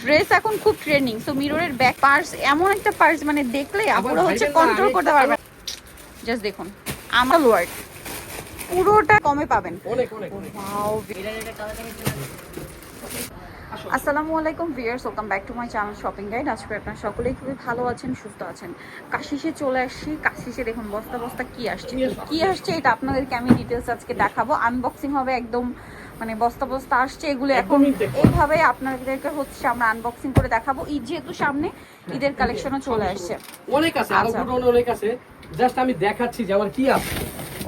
Dress এখন খুব trending. So মিররের back purse এমন একটা পার্স মানে দেখলে আপুরা হচ্ছে কন্ট্রোল করতে পারবে। জাস্ট দেখুন আমার ওয়ার্ড পুরোটা কমে পাবেন। ওয়াও, আসসালামু আলাইকুম viewers, welcome back to my channel shopping guide. আজকে আপনারা সকলেই খুবই ভালো আছেন, সুস্থ আছেন। কাশিসে চলে আসছি। কাশিসে দেখুন বস্তা বস্তা কি আসছে এটা আপনাদেরকে আমি ডিটেলস আজকে দেখাবো। আনবক্সিং হবে একদম, মানে বস্তা বস্তা আসছে এগুলো এখন এইভাবে আপনাদেরকে হচ্ছে আমরা আনবক্সিং করে দেখাবো। ঈদ যেহেতু সামনে, ঈদের কালেকশনও চলে আসছে, অনেক আছে, আরো অনেক আছে। জাস্ট আমি দেখাচ্ছি যে আমার কি আছে।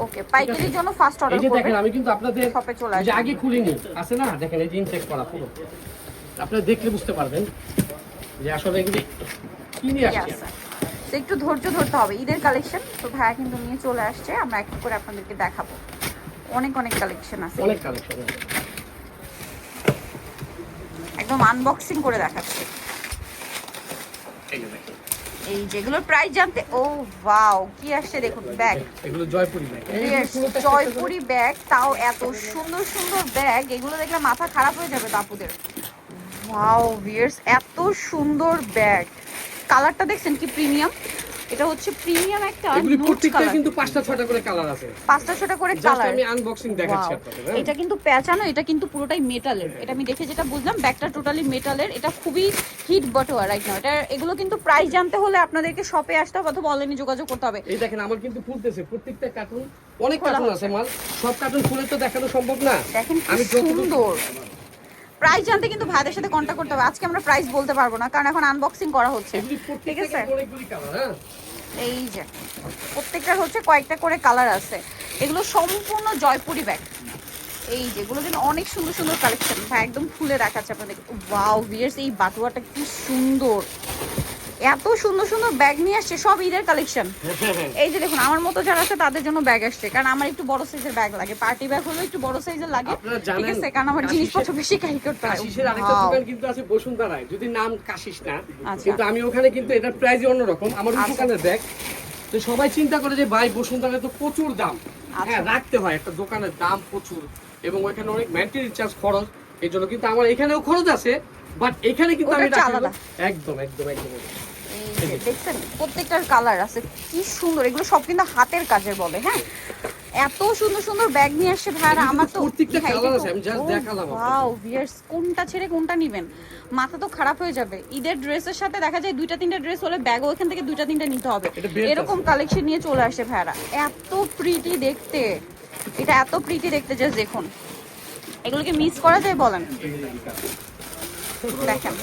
ওকে, পাইকারির জন্য ফার্স্ট অর্ডার করবেন। এই যে দেখেন আমি কিন্তু আপনাদের শপে চলে আসছি, আগে খুলিনি আছে না, দেখেন এই যে ইনটেক করা পুরো। আপনারা দেখলে বুঝতে পারবেন যে আসলে এগুলি কি নিয়ে আসছে। তো একটু ধৈর্য ধরতে হবে, ঈদের কালেকশন তো ভাইয়া কিন্তু নিয়ে চলে আসছে। আমরা এক করে আপনাদেরকে দেখাবো। অনেক অনেক কালেকশন আছে, অনেক কালেকশন আছে, একদম আনবক্সিং করে দেখাচ্ছি। এই যেগুলোর প্রাইস জানতে, ও ওয়াও কি আসছে দেখুন, ব্যাগ। এগুলো জয়পুরি ব্যাগ, জয়পুরি ব্যাগ, তাও এত সুন্দর সুন্দর ব্যাগ। এগুলো দেখলে মাথা খারাপ হয়ে যাবে তাপুদের। ওয়াও ভিউয়ার্স, এত সুন্দর ব্যাগ। কালারটা দেখছেন কি প্রিমিয়াম। এটা হচ্ছে প্রিমিয়াম একটা নুড কালার, কিন্তু 5টা 6টা করে কালার আছে, 5টা 6টা করে কালার। আমি আনবক্সিং দেখাচ্ছি আপনাদের। এটা কিন্তু পেঁচানো, এটা কিন্তু পুরোটাই মেটালের। এটা আমি দেখে যেটা বুঝলাম, ব্যাগটা টোটালি মেটালের। এটা খুবই হিট বটোয়া রাইট নাও। এটা এগুলো কিন্তু প্রাইস জানতে হলে আপনাদেরকে শপে আসতে হবে অথবা অনলাইনে যোগাযোগ করতে হবে। এই দেখেন আমার কিন্তু ফুলতেছে প্রত্যেকটা কার্টুন, অনেক কার্টুন আছে মাল। সব কার্টুন খুলে তো দেখানো সম্ভব না। দেখেন কি সুন্দর। প্রাইস জানতে কিন্তু ভাইদের সাথে কন্টাক্ট করতে হবে। আজকে আমরা প্রাইস বলতে পারবো না, কারণ এখন আনবক্সিং করা হচ্ছে। ঠিক আছে, এই যে প্রত্যেকটার হচ্ছে কয়েকটা করে কালার আছে। এগুলো সম্পূর্ণ জয়পুরি ব্যাগ। এই যেগুলো কিন্তু অনেক সুন্দর সুন্দর কালেকশন। ভাই একদম খুলে দেখাচ্ছে আপনাদের। ওয়াও ভিউয়ার্স, এই বাটুয়াটা কি সুন্দর। এত সুন্দর সুন্দর ব্যাগ নিয়ে আসছে, সব ঈদের কালেকশন। এই যে দেখুন, আমার মতো যারা আছে তাদের জন্য ব্যাগ আসছে, কারণ আমার একটু বড় সাইজের ব্যাগ লাগে। পার্টি ব্যাগ হলো একটু বড় সাইজের লাগে, ঠিক আছে, কারণ আমার জিনিসপত্র বেশি ক্যারি করতে হয়। কাশিসের আরেকটা দোকান কিন্তু আছে বসুন্ধরায়, যদি নাম কাশিস না, কিন্তু আমি ওখানে কিন্তু এটার প্রাইস অন্যরকম। আমার দোকানের ব্যাগ তো সবাই চিন্তা করে যে ভাই বসুন্ধরায় তো প্রচুর দাম, হ্যাঁ রাখতে হয়, একটা দোকানের দাম প্রচুর এবং ওইখানে অনেক মেইনটেনেন্স চার্জ খরচ। এই জন্য কিন্তু আমার এখানেও খরচ আছে, বাট এখানে কিন্তু আমি একদম একদম একদম দেখছেন প্রত্যেকটার কালার আছে কি সুন্দর। এগুলো সব কিন্তু হাতের কাজের বলে। হ্যাঁ, এত সুন্দর সুন্দর ব্যাগ নিয়ে আসছে ভাইরা। আমার তো প্রত্যেকটা কালার আছে, আমি জাস্ট দেখালাম। ওয়াও ভিউয়ার্স, কোনটা ছেড়ে কোনটা নেবেন মাথা তো খারাপ হয়ে যাবে। ঈদের ড্রেসের সাথে দেখা যায় 2টা 3টা ড্রেস হলে ব্যাগও এখান থেকে 2টা 3টা নিতে হবে। এরকম কালেকশন নিয়ে চলে আসে ভাইরা। এত প্রিটি দেখতে, এটা এত প্রিটি দেখতে, জাস্ট দেখুন। এগুলোকে মিস করা যায় বলেন? দেখেন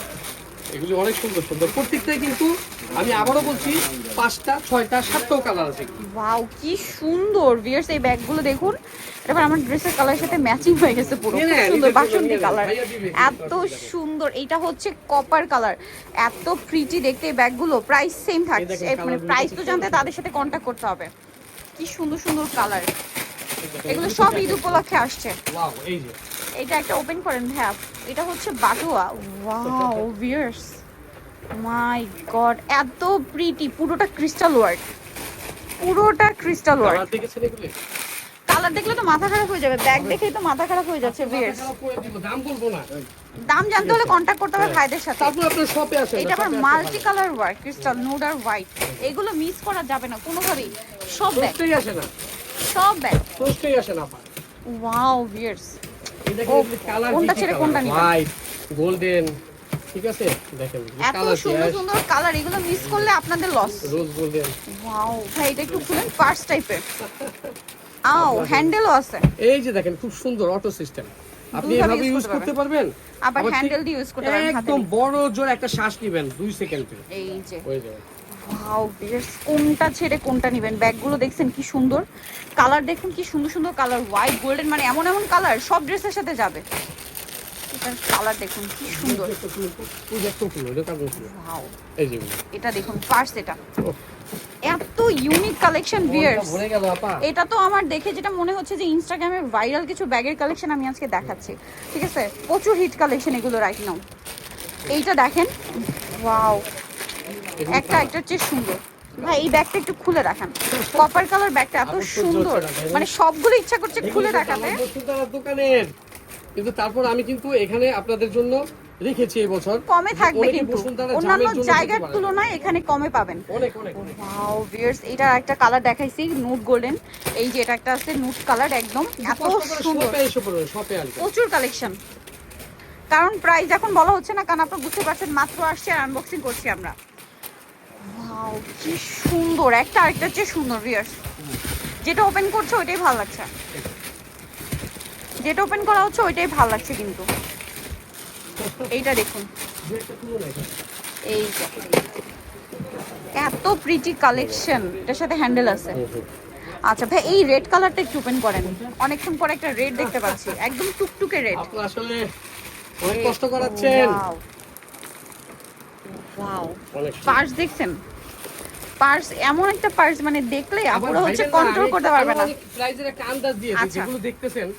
এগুলি অনেক সুন্দর সুন্দর, প্রত্যেকটাই কিন্তু আমি আবারও বলছি 5টা 6টা 7টাও কালার আছে। ওয়াও কি সুন্দর ভিউয়ার্স, এই ব্যাগগুলো দেখুন। এবার আমার ড্রেসের কালারের সাথে ম্যাচিং হয়ে গেছে পুরো, সুন্দর বাসন্তী কালার, এত সুন্দর। এইটা হচ্ছে কপার কালার, এত প্রিটি দেখতে এই ব্যাগগুলো। প্রাইস সেম থাকছে, মানে প্রাইস তো জানতে তাদের সাথে কন্ট্যাক্ট করতে হবে। কি সুন্দর সুন্দর কালার, এগুলো সব ঈদ উপলক্ষে আসছে। ওয়াও, এই যে এটা একটা ওপেন করেন ভাইয়া, এটা হচ্ছে বাটুয়া। ওয়াও ভিউয়ার্স, মাই গড এত প্রিটি, পুরোটা ক্রিস্টাল ওয়ার্ক, পুরোটা ক্রিস্টাল ওয়ার্ক। কালার দেখলে তো মাথা খারাপ হয়ে যাবে, ব্যাগ দেখেই তো মাথা খারাপ হয়ে যাচ্ছে ভিউয়ার্স। দাম বলবো না, দাম জানতে হলে কন্টাক্ট করতে হবে ভাইদের সাথে। তারপর আপনার শপে আসেন। এটা আবার multi colour work, crystal nude আর হোয়াইট। এগুলো মিস করা যাবে না কোনোভাবেই। সব ব্যাগ আসে না, সব ব্যাগ প্রশ্নই আসে না। ওয়াও ভিউয়ার্স, কোনটা ছেড়ে কোনটা নিবেন? হোয়াইট, গোল্ডেন, ঠিক আছে দেখেন এত সুন্দর সুন্দর কালার। এগুলো মিস করলে আপনাদের লস। রোজ গোল্ডেন, ওয়াও ভাই এটা একটু খুলেন, পার্স টাইপের। আও হ্যান্ডেলও আছে, এই যে দেখেন খুব সুন্দর অটো সিস্টেম। আপনি এভাবে ইউজ করতে পারবেন, আবার হ্যান্ডেল দিয়ে ইউজ করতে পারবেন। একদম বড় জোর একটা শ্বাস নেবেন 2 সেকেন্ডে, এই যে হয়ে যাবে। ওয়াও ভিউয়ার্স, কোনটা ছেড়ে কোনটা নেবেন। ব্যাগগুলো দেখছেন কি সুন্দর, কালার দেখুন কি সুন্দর সুন্দর কালার, হোয়াইট গোল্ডেন, মানে এমন এমন কালার সব ড্রেসের সাথে যাবে। এটার কালার দেখুন কি সুন্দর। ওয়াও, এই যে এটা দেখুন পার্স, এটা এত ইউনিক কালেকশন ভিউয়ার্স। এটা তো আমার দেখে যেটা মনে হচ্ছে যে ইনস্টাগ্রামে ভাইরাল কিছু ব্যাগের কালেকশন আমি আজকে দেখাচ্ছি, ঠিক আছে, প্রচুর হিট কালেকশন এগুলো রাইট নাও। এইটা দেখেন, ওয়াও একটা চেয়ে সুন্দর। ভাই এই ব্যাগটা একটু খুলে রাখান, কপার কালার ব্যাগটা এত সুন্দর, মানে সবগুলো ইচ্ছা করছে খুলে দেখাতে। দোকানের কিন্তু তারপর আমি কিন্তু এখানে আপনাদের জন্য রেখেছি এই বছর। কমে থাকবে অনেকে কিন্তু বসুন্ধরা অন্যান্য জামের জন্য জায়গার করতে পারে না। তুলনায় এখানে কমে পাবেন। অনেক অনেক ওয়াও ভিউয়ার্স, এটা একটা কালার দেখাইছি নুট গোল্ডেন, এই যে এটা একটা আছে নুট কালার, একদম এত সুন্দর, শপে এসে পড়বে, শপে আসবে। প্রচুর কালেকশন। কারণ প্রাইস এখন বলা হচ্ছে না, কারণ আপনারা বুঝতে পারছেন মাত্র আসছে আর আনবক্সিং করছি আমরা। ওয়াও কি সুন্দর, একটা আরেকটার চেয়ে সুন্দর ভিউয়ার্স। যেটা ওপেন করছে ওইটাই ভালো লাগছে, যেটা ওপেন করা হচ্ছে ওইটাই ভালো লাগছে কিন্তু। এইটা দেখুন, এই যে এত প্রিটি কালেকশন, এটার সাথে হ্যান্ডেল আছে। আচ্ছা ভাই, এই রেড কালারটা একটু ওপেন করেন, অনেকক্ষণ পরে একটা রেড দেখতে পাচ্ছি, একদম টুকটুকে রেড। আপনি আসলে অনেক কষ্ট করাচ্ছেন। ওয়াও, পার্স দেখছেন? পার্স এমন একটা পার্স মানে দেখলে আপুরা হচ্ছে কন্ট্রোল করতে পারবে না। প্রাইজের একটা আন্দাজ দিয়ে দিই, যেগুলো দেখতেছেন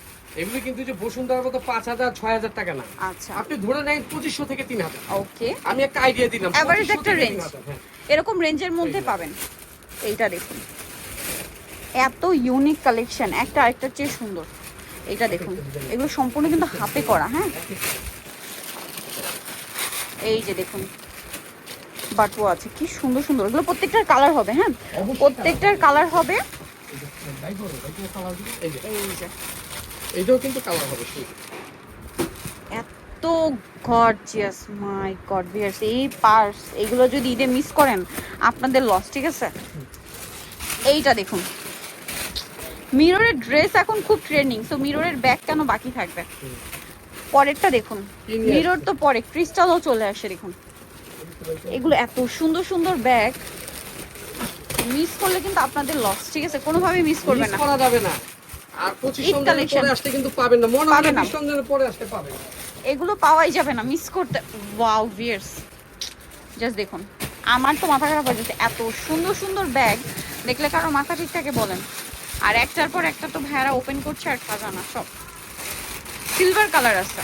এগুলো কিন্তু যে বসুন্ধরার মতো 5000 6000 টাকা না। আচ্ছা, আপনি ধরে নেন 2500 থেকে 3000। ওকে, আমি একটা আইডিয়া দিলাম, এভারেজ 2500 একটা থেকে রেঞ্জ, 3000, হ্যাঁ। এরকম রেঞ্জের মধ্যে পাবেন। এইটা দেখুন, এত ইউনিক কালেকশন, একটা আরেকটার চেয়ে সুন্দর। এইটা দেখুন, এগুলো সম্পূর্ণ কিন্তু হাতে করা। হ্যাঁ, এই যে দেখুন বাটুয়া আছে, কি সুন্দর সুন্দর। এগুলো প্রত্যেকটার কালার হবে। হ্যাঁ, প্রত্যেকটার কালার হবে। এই যে এই যে এইটাও কিন্তু কালার হবে শুধু। এত গর্জিয়াস, মাই গড ভিউয়ার্স, এই পার্স এগুলো যদি ঈদে মিস করেন আপনাদের লস, ঠিক আছে? এইটা দেখুন, মিররের ড্রেস এখন খুব ট্রেন্ডিং, সো মিররের ব্যাগ কেন বাকি থাকবে? পরেরটা দেখুন, মিরর তো পরে, ক্রিস্টালও চলে আসে দেখুন। এগুলো এত সুন্দর সুন্দর ব্যাগ, মিস করলে কিন্তু আপনাদের লস, ঠিক আছে? কোনোভাবেই মিস করবেন না, মিস করা যাবে না। আর 2500 পরে আসতে কিন্তু পাবেন না, মনে হয় 2500 পরে আসতে পাবেন। এগুলো পাওয়াই যাবে না মিস করতে। ওয়াও ভিউয়ার্স, জাস্ট দেখুন, আমার তো মাথা খারাপ হয়ে যাচ্ছে, এত সুন্দর সুন্দর ব্যাগ দেখলে কারো মাথা ঠিক থাকে বলেন? আর একটার পর একটা তো ভাইয়ারা ওপেন করছে আর খাজানা সব। সিলভার কালার আছে,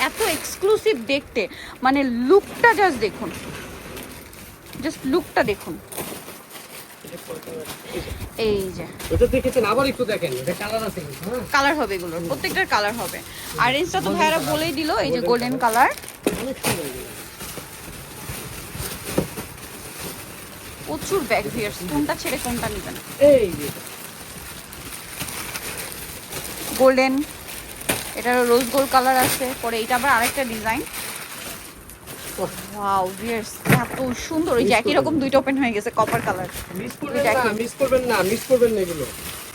এত এক্সক্লুসিভ দেখতে, মানে লুকটা জাস্ট দেখুন, জাস্ট লুকটা দেখুন। এই যে এটা দেখেছেন, আবার একটু দেখেন, এটা কালার আছে কিন্তু, হ্যাঁ কালার হবে, এগুলোর প্রত্যেকটার কালার হবে। আর রেঞ্জটা তো ভাইয়ারা বলেই দিল, এই যে গোল্ডেন কালার, অনেক সুন্দর এগুলো। প্রচুর ব্যাগ ভিউয়ার্স, কোনটা ছেড়ে কোনটা নেবেন? এই যে গোল্ডেন, এটার রোজ গোল্ড কালার আছে, পরে এটা আবার আরেকটা ডিজাইন। ওয়াও ভিউয়ার্স, এত সুন্দর, ওই যে একই রকম দুইটা ওপেন হয়ে গেছে, কপার কালার। মিস করবেন না, মিস করবেন না, মিস করবেন না এগুলো।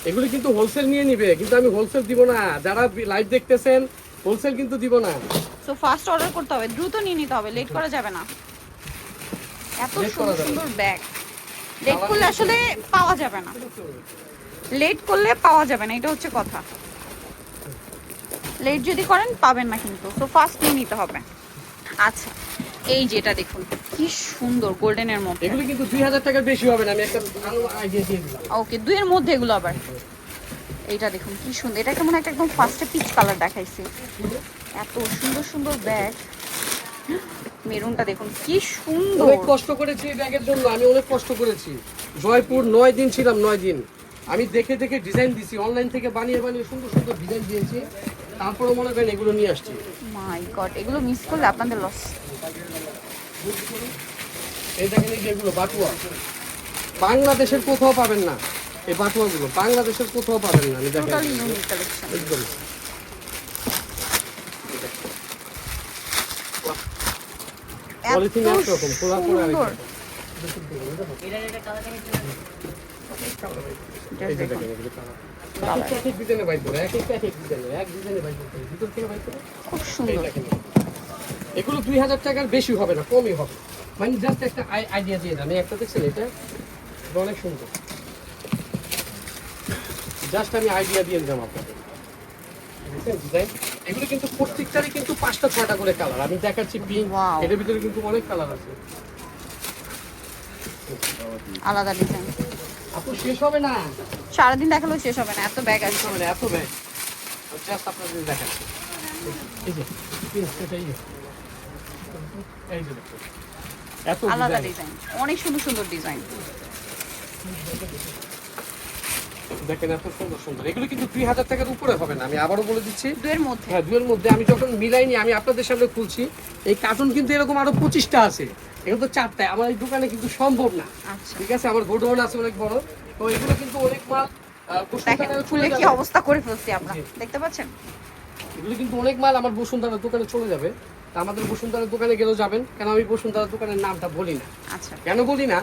এগুলো কিন্তু হোলসেল নিয়ে নিবে, কিন্তু আমি হোলসেল দিব না। যারা লাইভ দেখতেছেন, হোলসেল কিন্তু দিব না। সো ফাস্ট অর্ডার করতে হবে, দ্রুত নিয়ে নিতে হবে, লেট করা যাবে না। এত সুন্দর সুন্দর ব্যাগ, লেট করলে আসলে পাওয়া যাবে না, লেট করলে পাওয়া যাবে না, এটা হচ্ছে কথা। লেট যদি করেন পাবেন না কিন্তু, সো ফাস্ট নিয়ে নিতে হবে। আচ্ছা, এই যেটা দেখুন কি সুন্দর, গোল্ডেনের মধ্যে। এগুলো কিন্তু 2000 টাকার বেশি হবে না, আমি একটা আইডিয়া দিয়ে দিলাম। ওকে, দুইয়ের মধ্যে এগুলো আবার। এইটা দেখুন কি সুন্দর, এটা কেমন একটা একদম ফার্স্টে পিচ কালার দেখাইছে। এত সুন্দর সুন্দর ব্যাগ, মেরুনটা দেখুন কি সুন্দর। অনেক কষ্ট করেছি এই ব্যাগের জন্য, আমি অনেক কষ্ট করেছি। জয়পুর 9 দিন ছিলাম, 9 দিন আমি দেখে দেখে ডিজাইন দিছি, অনলাইন থেকে বানিয়ে বানিয়ে সুন্দর সুন্দর ডিজাইন দিয়েছি, তারপরে মনে করেন এগুলো নিয়ে আসছি। মাই গড, এগুলো মিস করলে আপনাদের লস। এই দেখেন, এই যেগুলো বাটুয়া, বাংলাদেশের কোথাও পাবেন না। এই বাটুয়াগুলো বাংলাদেশের কোথাও পাবেন না। আমি দেখেন টোটালি ইউনিক কালেকশন। একদম পলিথিন একরকম, খোলা করে আরেকরকম। এই যে দেখেন, এগুলো কালার এক এক ডিজাইনে বাইর করে, এক ডিজাইনে, এক ডিজাইনে বাইর করতে হবে, ভিতর থেকে বাইর করে। খুব এই সুন্দর। দেখেন, এগুলো 2000 টাকার বেশি হবে না, কমই হবে। মানে জাস্ট একটা আইডিয়া দিয়ে দেন। একটা দেখছেন, এটা অনেক সুন্দর, জাস্ট আমি আইডিয়া দিয়ে দিলাম আপনাদের। দেখছেন ডিজাইন, এগুলো কিন্তু প্রত্যেকটারই কিন্তু 5টা 6টা করে কালার। আমি দেখাচ্ছি পিঙ্ক, Wow. এটার ভিতরে কিন্তু অনেক কালার আছে। আলাদা ডিজাইন, আপু শেষ হবে না, সারাদিন দেখালেও শেষ হবে না, এত ব্যাগ শেষ আছে। হবে না, এত ব্যাগ। জাস্ট আপনাদের দেখাচ্ছি, এই যে পিঙ্কটা, এই যে এই যে দেখুন, এত আলাদা ডিজাইন। ডিজাইন, অনেক সুন্দর সুন্দর ডিজাইন। দেখেন এত সুন্দর সুন্দর, এগুলো কিন্তু 2000 টাকার উপরে হবে না, আমি আবারও বলে দিচ্ছি। দুয়ের মধ্যে, হ্যাঁ দুয়ের মধ্যে। আমি যখন মিলাইনি, আমি আপনাদের সামনে খুলছি, এই কার্টুন কিন্তু এরকম আরো 25টা আছে, এগুলো তো 4টায় আমার এই দোকানে কিন্তু সম্ভব না। আচ্ছা ঠিক আছে, আমার গোডাউন আছে অনেক বড়, তো এগুলো কিন্তু অনেক মাল দেখেন খুলে কি অবস্থা করে ফেলছি আমরা, দেখতে পাচ্ছেন? এগুলো কিন্তু অনেক মাল আমার বসুন্ধরার দোকানে চলে যাবে। তা আমাদের বসুন্ধরার দোকানে গেলেও যাবেন, কেন আমি বসুন্ধরার দোকানের নামটা বলি না। আচ্ছা কেন বলি না,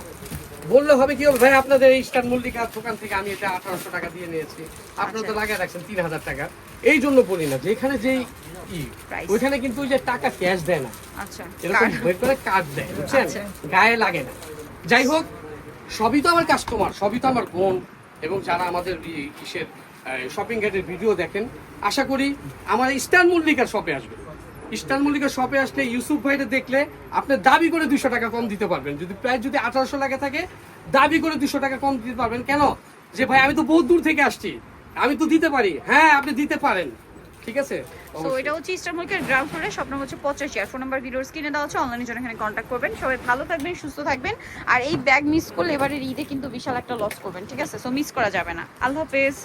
বললে হবে কি হবে, ভাই আপনাদের এই স্টার মল্লিকার দোকান থেকে আমি এটা 1800 টাকা দিয়ে নিয়েছি, আপনারা তো লাগিয়ে রাখছেন 3000 টাকা, এই জন্য বলি না। যেখানে যেই ওইখানে কিন্তু ওই যে টাকা ক্যাশ দেয় না, আচ্ছা এরকম বের করে কার্ড দেয়, বুঝছেন, গায়ে লাগে না। যাই হোক, সবই তো আমার কাস্টমার, সবই তো আমার বোন, এবং যারা আমাদের ইসের শপিং গাইডের ভিডিও দেখেন, আশা করি আমার স্টার মল্লিকার শপে আসবে। স্টার মল্লিকার শপে আসলে ইউসুফ ভাইটা দেখলে আপনি দাবি করে 200 টাকা কম দিতে পারবেন। যদি প্রাইস যদি 1800 টাকা থাকে, দাবি করে 200 টাকা কম দিতে পারবেন। কেন? যে ভাই আমি তো বহুত দূর থেকে আসছি, আমি তো দিতে পারি। হ্যাঁ আপনি দিতে পারেন, ঠিক আছে। সো এটা হচ্ছে ইস্টার মল্লিকের গ্রাউন্ড ফ্লোরে, শপ নম্বর হচ্ছে 85, আর ফোন নাম্বার ভিডিওর স্ক্রিনে দেওয়া আছে, অনলাইনে জন্য এখানে কন্ট্যাক্ট করবেন। সবাই ভালো থাকবেন, সুস্থ থাকবেন, আর এই ব্যাগ মিস করলে এবারের ঈদে কিন্তু বিশাল একটা লস করবেন, ঠিক আছে? সো মিস করা যাবে না। আল্লাহ হাফেজ।